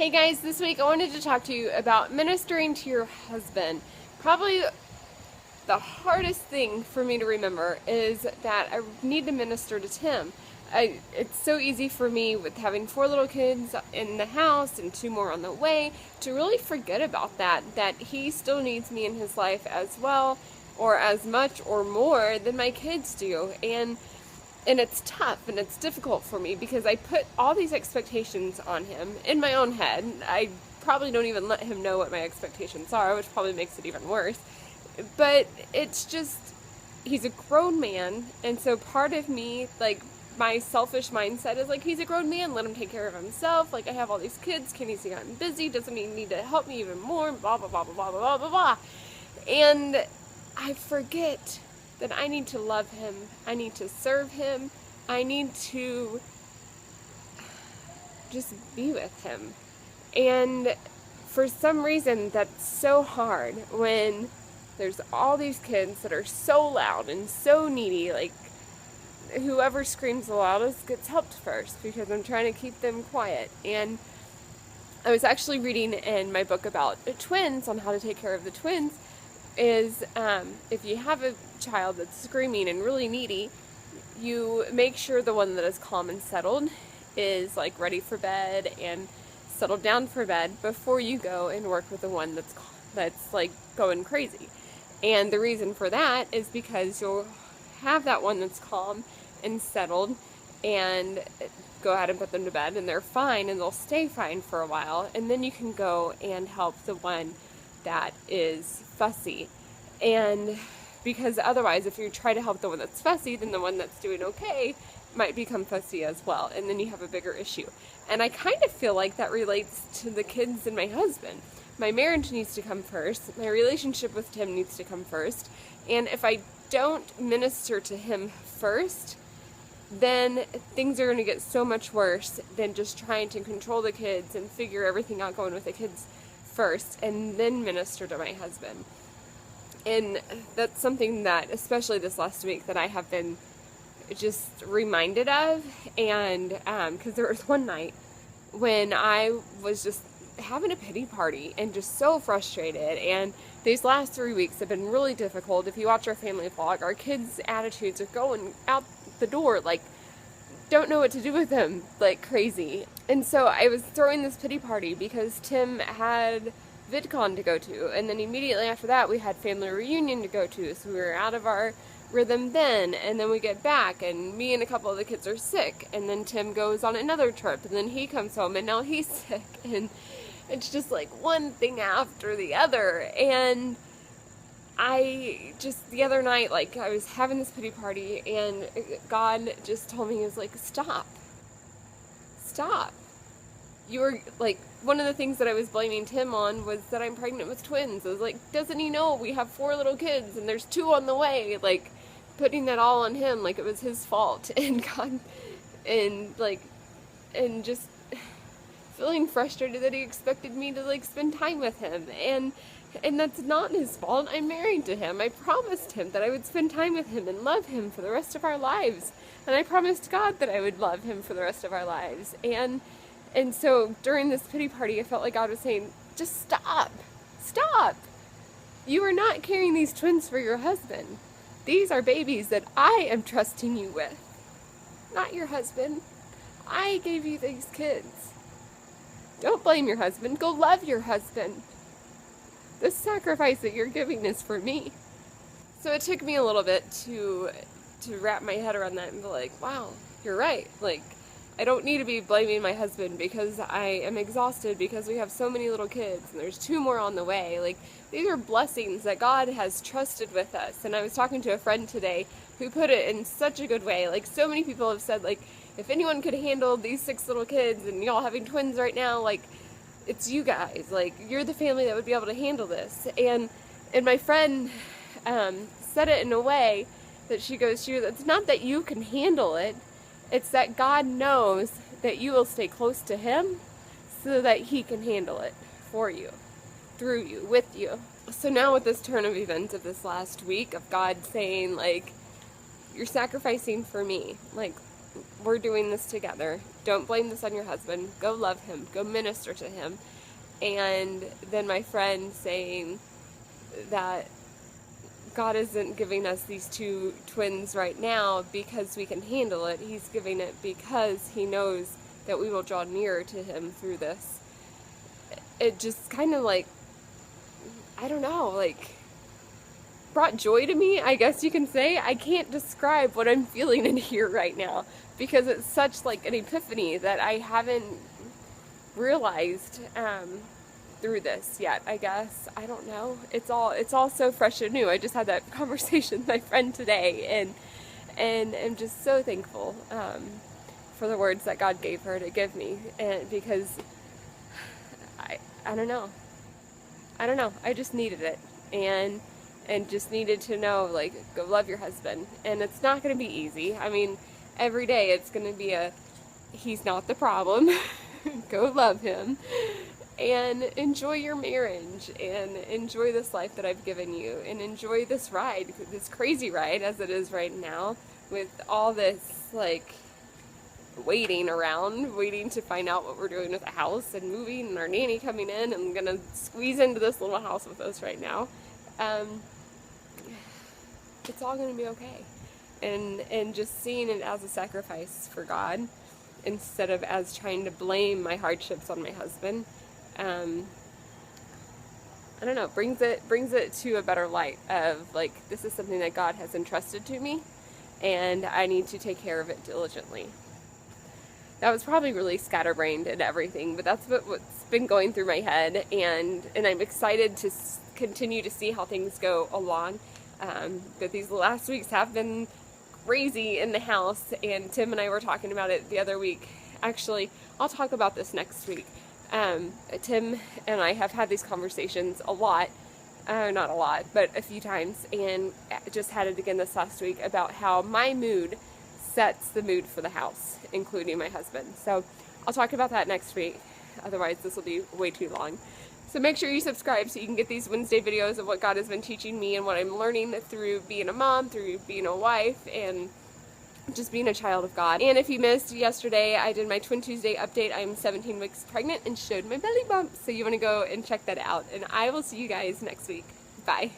Hey guys, this week I wanted to talk to you about ministering to your husband. Probably the hardest thing for me to remember is that I need to minister to Tim. It's so easy for me with having 4 little kids in the house and 2 more on the way to really forget about that he still needs me in his life as well, or as much or more than my kids do. And it's tough and it's difficult for me because I put all these expectations on him in my own head. I probably don't even let him know what my expectations are, which probably makes it even worse. But it's just, he's a grown man, and so part of me, like, my selfish mindset is like, he's a grown man, let him take care of himself. Like, I have all these kids, can he see I'm busy? Doesn't he need to help me even more? Blah, blah, blah, blah, blah, blah, blah, blah. And I forget that I need to love him, I need to serve him, I need to just be with him. And for some reason that's so hard when there's all these kids that are so loud and so needy. Like, whoever screams the loudest gets helped first because I'm trying to keep them quiet. And I was actually reading in my book about twins on how to take care of the twins is if you have a child that's screaming and really needy, you make sure the one that is calm and settled is like ready for bed and settled down for bed before you go and work with the one that's like going crazy. And the reason for that is because you'll have that one that's calm and settled and go ahead and put them to bed and they're fine and they'll stay fine for a while, and then you can go and help the one that is fussy. And because otherwise, if you try to help the one that's fussy, then the one that's doing okay might become fussy as well, and then you have a bigger issue. And I kind of feel like that relates to the kids and my husband. My marriage needs to come first, my relationship with Tim needs to come first, and if I don't minister to him first, then things are going to get so much worse than just trying to control the kids and figure everything out going with the kids first and then minister to my husband. And that's something that, especially this last week, that I have been just reminded of. And because there was one night when I was just having a pity party and just so frustrated, and these last 3 weeks have been really difficult. If you watch our family vlog, our kids' attitudes are going out the door, like, don't know what to do with them, like crazy. And so I was throwing this pity party because Tim had VidCon to go to, and then immediately after that we had family reunion to go to, so we were out of our rhythm then, and then we get back and me and a couple of the kids are sick, and then Tim goes on another trip, and then he comes home and now he's sick, and it's just like one thing after the other. And I just, the other night, like, I was having this pity party and God just told me, he was like, stop. You were like, one of the things that I was blaming Tim on was that I'm pregnant with twins. I was like, doesn't he know we have 4 little kids and there's 2 on the way? Like, putting that all on him, like it was his fault. And God, and like, and just feeling frustrated that he expected me to like spend time with him. And that's not his fault. I'm married to him. I promised him that I would spend time with him and love him for the rest of our lives. And I promised God that I would love him for the rest of our lives. And so during this pity party, I felt like God was saying, just stop. You are not carrying these twins for your husband. These are babies that I am trusting you with, not your husband. I gave you these kids. Don't blame your husband. Go love your husband. The sacrifice that you're giving is for me. So it took me a little bit to wrap my head around that and be like, wow, you're right. Like, I don't need to be blaming my husband because I am exhausted because we have so many little kids and there's 2 more on the way. Like, these are blessings that God has trusted with us. And I was talking to a friend today who put it in such a good way. Like, so many people have said, like, if anyone could handle these 6 little kids and y'all having twins right now, like, it's you guys. Like, you're the family that would be able to handle this. And my friend said it in a way that she goes, it's not that you can handle it. It's that God knows that you will stay close to him so that he can handle it for you, through you, with you. So now with this turn of events of this last week of God saying, like, you're sacrificing for me. Like, we're doing this together. Don't blame this on your husband. Go love him. Go minister to him. And then my friend saying that God isn't giving us these two twins right now because we can handle it. He's giving it because he knows that we will draw nearer to him through this. It just kind of like, I don't know, like brought joy to me, I guess you can say. I can't describe what I'm feeling in here right now because it's such like an epiphany that I haven't realized through this yet, I guess. I don't know. It's all so fresh and new. I just had that conversation with my friend today, and I'm just so thankful for the words that God gave her to give me, and because I don't know. I just needed it, and just needed to know, like, go love your husband. And it's not going to be easy. I mean, every day it's going to be he's not the problem. Go love him. And enjoy your marriage, and enjoy this life that I've given you, and enjoy this ride, this crazy ride as it is right now, with all this, like, waiting to find out what we're doing with the house, and moving, and our nanny coming in, and gonna squeeze into this little house with us right now. It's all gonna be okay. And just seeing it as a sacrifice for God, instead of as trying to blame my hardships on my husband. I don't know, brings it to a better light of, like, this is something that God has entrusted to me, and I need to take care of it diligently. That was probably really scatterbrained and everything, but that's what's been going through my head, and I'm excited to continue to see how things go along. But these last weeks have been crazy in the house, and Tim and I were talking about it the other week. Actually, I'll talk about this next week. Tim and I have had these conversations a lot, not a lot, but a few times, and just had it again this last week about how my mood sets the mood for the house, including my husband. So I'll talk about that next week. Otherwise, this will be way too long. So make sure you subscribe so you can get these Wednesday videos of what God has been teaching me and what I'm learning through being a mom, through being a wife, and just being a child of God. And if you missed yesterday, I did my Twin Tuesday update. I'm 17 weeks pregnant and showed my belly bump. So you want to go and check that out. And I will see you guys next week. Bye.